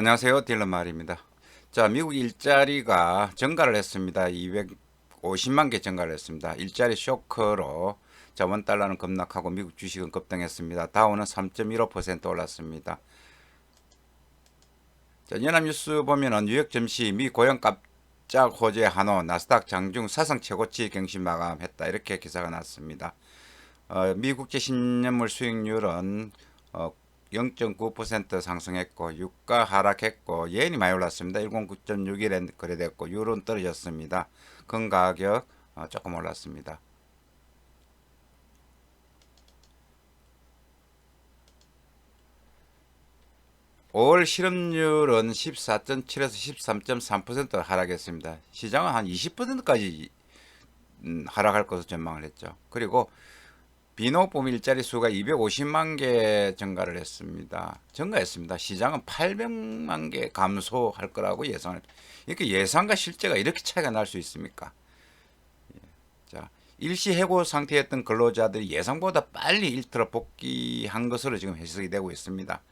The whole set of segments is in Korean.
안녕하세요. 딜런 말입니다. 자, 미국 일자리가 증가를 했습니다. 250만 개 증가를 했습니다. 일자리 쇼크로 자, 원달러는 급락하고 미국 주식은 급등했습니다. 다우는 3.15% 올랐습니다. 자, 연합뉴스 보면은 뉴욕 증시 미 고용 깜짝 호재 한호 나스닥 장중 사상 최고치 경신 마감했다. 이렇게 기사가 났습니다. 미 국제 신년물 수익률은 0.9% 상승했고 유가 하락했고 예은이 많이 올랐습니다. 109.6일에 거래됐고 유로는 떨어졌습니다. 금 가격 조금 올랐습니다. 올 실업률은 14.7에서 13.3% 하락했습니다. 시장은 한 20%까지 하락할 것으로 전망을 했죠. 그리고 비노폼 일자리 수가 250만 개 증가를 했습니다. 증가했습니다. 시장은 800만 개 감소할 거라고 예상을. 이렇게 예상과 실제가 이렇게 차이가 날 수 있습니까? 자, 일시 해고 상태였던 근로자들이 예상보다 빨리 일터로 복귀한 것으로 지금 해석이 되고 있습니다.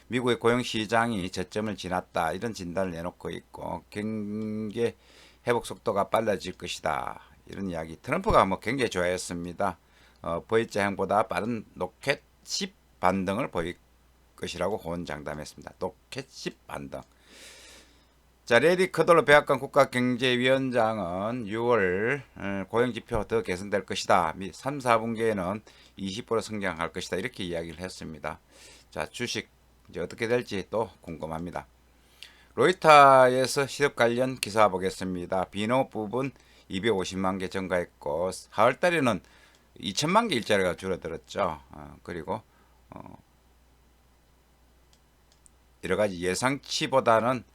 미국의 고용 시장이 저점을 지났다 이런 진단을 내놓고 있고 경제 회복 속도가 빨라질 것이다 이런 이야기. 트럼프가 뭐 굉장히 좋아했습니다. V자형보다 빠른 로켓 10 반등을 보일 것이라고 호언장담했습니다. 로켓 10 반등. 자, 레디 커돌로 백악관 국가경제위원장은 6월 고용지표 더 개선될 것이다. 3, 4분기에는 20% 성장할 것이다. 이렇게 이야기를 했습니다. 자, 주식 이제 어떻게 될지 또 궁금합니다. 로이터에서 실업 관련 기사 보겠습니다. 비노 부분 250만 개 증가했고 4월 달에는 2천만 개 일자리가 줄어들었죠. 그리고 여러 가지 예상치보다는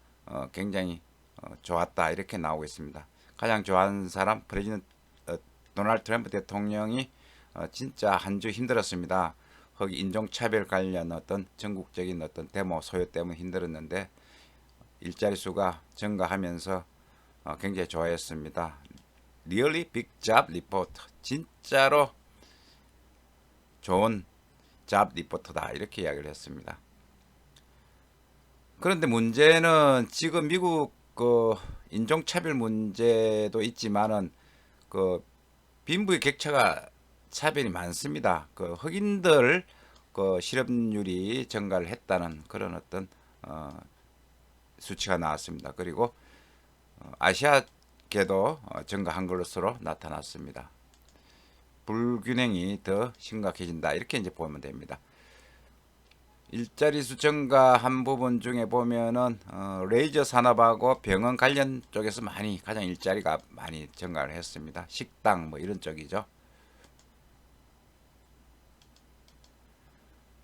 굉장히 좋았다 이렇게 나오고 있습니다. 가장 좋아하는 사람 프레지던트 도널드 트럼프 대통령이 진짜 한 주 힘들었습니다. 거기 인종차별 관련 어떤 전국적인 어떤 데모 소요 때문에 힘들었는데 일자리 수가 증가하면서 굉장히 좋아했습니다. Really big job report. 진짜로 좋은 잡 리포터다 이렇게 이야기를 했습니다. 그런데 문제는 지금 미국 그 인종차별 문제도 있지만은 그 빈부의 격차가 차별이 많습니다. 그 흑인들 그 실업률이 증가를 했다는 그런 어떤 수치가 나왔습니다. 그리고 아시아계도 증가한 것으로 나타났습니다. 불균형이 더 심각해진다 이렇게 이제 보면 됩니다. 일자리 수 증가한 부분 중에 보면은 레이저 산업하고 병원 관련 쪽에서 많이 가장 일자리가 많이 증가를 했습니다. 식당 뭐 이런 쪽이죠.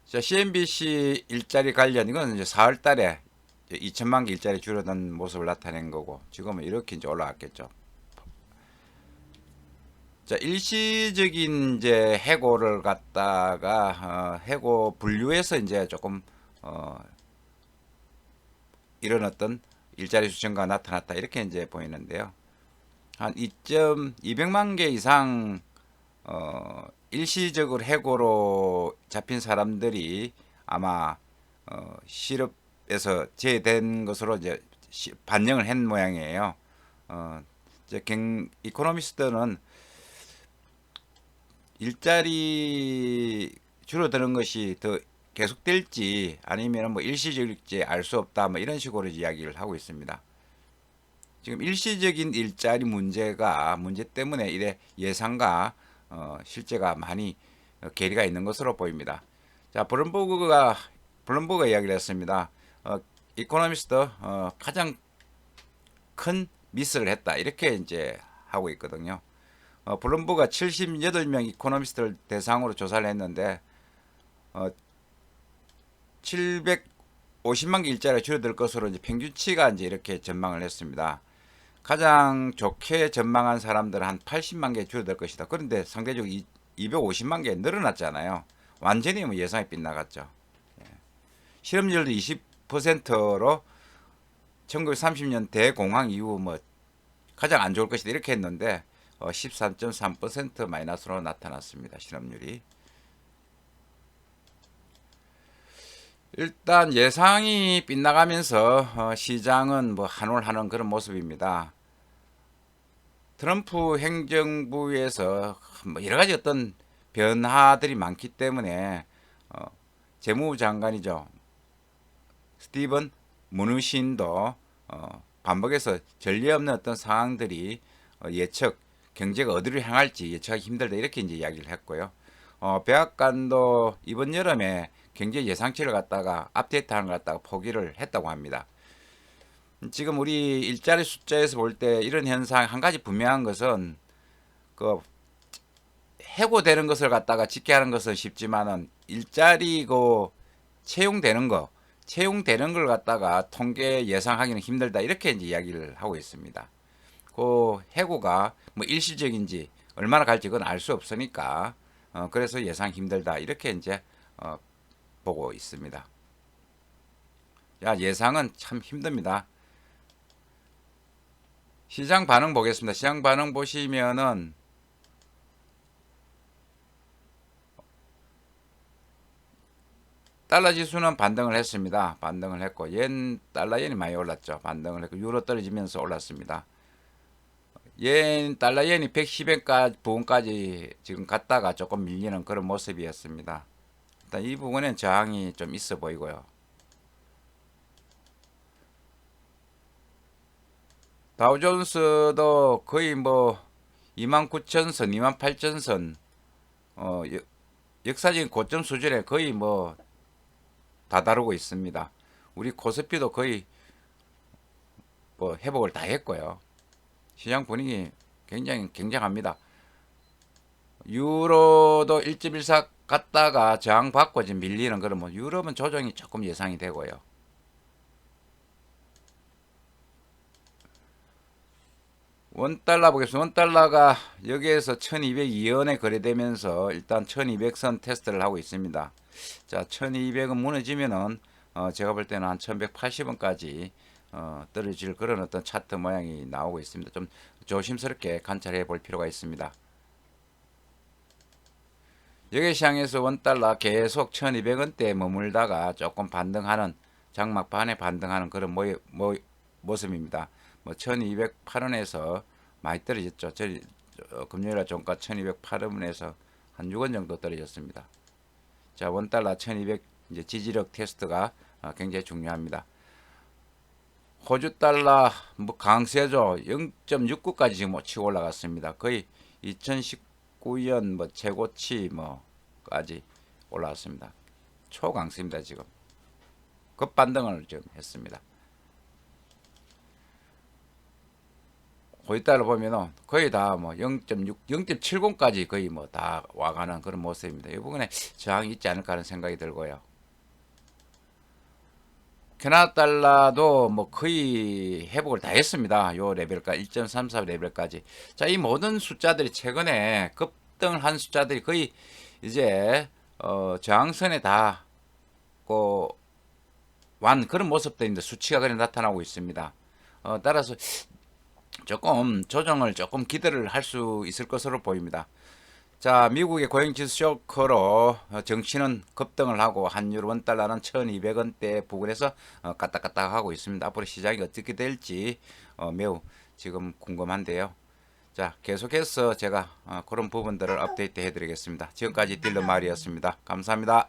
자, CNBC 일자리 관련 이건 이제 4월 달에 2천만 개 일자리 줄어든 모습을 나타낸 거고 지금은 이렇게 이제 올라왔겠죠. 자, 일시적인 이제 해고를 갖다가 해고 분류해서 이제 조금 이런 어떤 일자리 수증가 나타났다 이렇게 이제 보이는데요. 한 2.200만 개 이상 일시적으로 해고로 잡힌 사람들이 아마 실업에서 제외된 것으로 이제 반영을 한 모양이에요. 이제 이코노미스트는 일자리 줄어드는 것이 더 계속될지 아니면 뭐 일시적일지 알 수 없다 뭐 이런 식으로 이야기를 하고 있습니다. 지금 일시적인 일자리 문제 때문에 이래 예상과 실제가 많이 괴리가 있는 것으로 보입니다. 자, 블룸버그가 이야기를 했습니다. 이코노미스트 가장 큰 미스를 했다 이렇게 이제 하고 있거든요. 블룸버그가 78명 이코노미스트를 대상으로 조사를 했는데 750만 개 일자리가 줄어들 것으로 이제 평균치가 이제 이렇게 전망을 했습니다. 가장 좋게 전망한 사람들은 한 80만 개 줄어들 것이다. 그런데 상대적으로 250만 개 늘어났잖아요. 완전히 뭐 예상이 빗나갔죠. 실업률도 20%로 1930년 대공황 이후 뭐 가장 안 좋을 것이다 이렇게 했는데 13.3% 마이너스로 나타났습니다. 실업률이. 일단 예상이 빗나가면서 시장은 뭐 한올하는 그런 모습입니다. 트럼프 행정부에서 뭐 여러 가지 어떤 변화들이 많기 때문에 어, 재무장관이죠. 스티븐 무누신도 반복해서 전례 없는 어떤 상황들이 예측 경제가 어디로 향할지 예측하기 힘들다 이렇게 이제 이야기를 했고요. 백악관도 이번 여름에 경제 예상치를 갖다가 업데이트하는 걸 갖다가 포기를 했다고 합니다. 지금 우리 일자리 숫자에서 볼 때 이런 현상 한 가지 분명한 것은 그 해고되는 것을 갖다가 집계하는 것은 쉽지만은 일자리 그 채용되는 거 채용되는 걸 갖다가 통계 예상하기는 힘들다 이렇게 이제 이야기를 하고 있습니다. 그 해고가 뭐 일시적인지 얼마나 갈지 그건 알 수 없으니까 그래서 예상 힘들다 이렇게 이제 보고 있습니다. 야 예상은 참 힘듭니다. 시장 반응 보겠습니다. 시장 반응 보시면은 달러 지수는 반등을 했습니다. 반등을 했고 달러 옌이 많이 올랐죠. 반등을 했고 유로 떨어지면서 올랐습니다. 달러 옌이 110엔 부근까지 지금 갔다가 조금 밀리는 그런 모습이었습니다. 일단 이 부분엔 저항이 좀 있어 보이고요. 다우존스도 거의 뭐 29,000선, 28,000선 역사적인 고점 수준에 거의 뭐 다다르고 있습니다. 우리 코스피도 거의 뭐 회복을 다 했고요. 시장 분위기 굉장히 굉장합니다. 유로도 1.14 갔다가 저항받고 지금 밀리는 그런 뭐 유럽은 조정이 조금 예상이 되고요. 원달러 보겠습니다. 원달러가 여기에서 1202원에 거래되면서 일단 1200선 테스트를 하고 있습니다. 자, 1200은 무너지면은 제가 볼 때는 한 1180원까지 떨어질 그런 어떤 차트 모양이 나오고 있습니다. 좀 조심스럽게 관찰해 볼 필요가 있습니다. 여기 시장에서 원달러 계속 1200원대에 머물다가 조금 반등하는 장막반에 반등하는 그런 모습입니다. 뭐 1208원에서 많이 떨어졌죠. 금요일날 종가 1208원에서 한 6원 정도 떨어졌습니다. 자, 원달러 1200 이제 지지력 테스트가 굉장히 중요합니다. 호주 달러 뭐 강세죠. 0.69까지 지금 치고 올라갔습니다. 거의 2019년 뭐 최고치 뭐까지 올라왔습니다. 초강세입니다. 지금 급반등을 좀 했습니다. 호주 달러 보면은 거의 다 뭐 0.6, 0.70까지 거의 뭐 다 와가는 그런 모습입니다. 이 부분에 저항이 있지 않을까 하는 생각이 들고요. 캐나다 달러도 뭐 거의 회복을 다 했습니다. 요 레벨까지 1.34 레벨까지. 자, 이 모든 숫자들이 최근에 급등을 한 숫자들이 거의 이제 저항선에 다완 그런 모습들인데 수치가 그래 나타나고 있습니다. 따라서 조금 조정을 조금 기대를 할 수 있을 것으로 보입니다. 자, 미국의 고용지수 쇼크로 정시는 급등을 하고 환율 원달러는 1200원대 부근에서 까딱까딱 하고 있습니다. 앞으로 시장이 어떻게 될지 매우 지금 궁금한데요. 자, 계속해서 제가 그런 부분들을 업데이트 해드리겠습니다. 지금까지 딜러 마리였습니다. 감사합니다.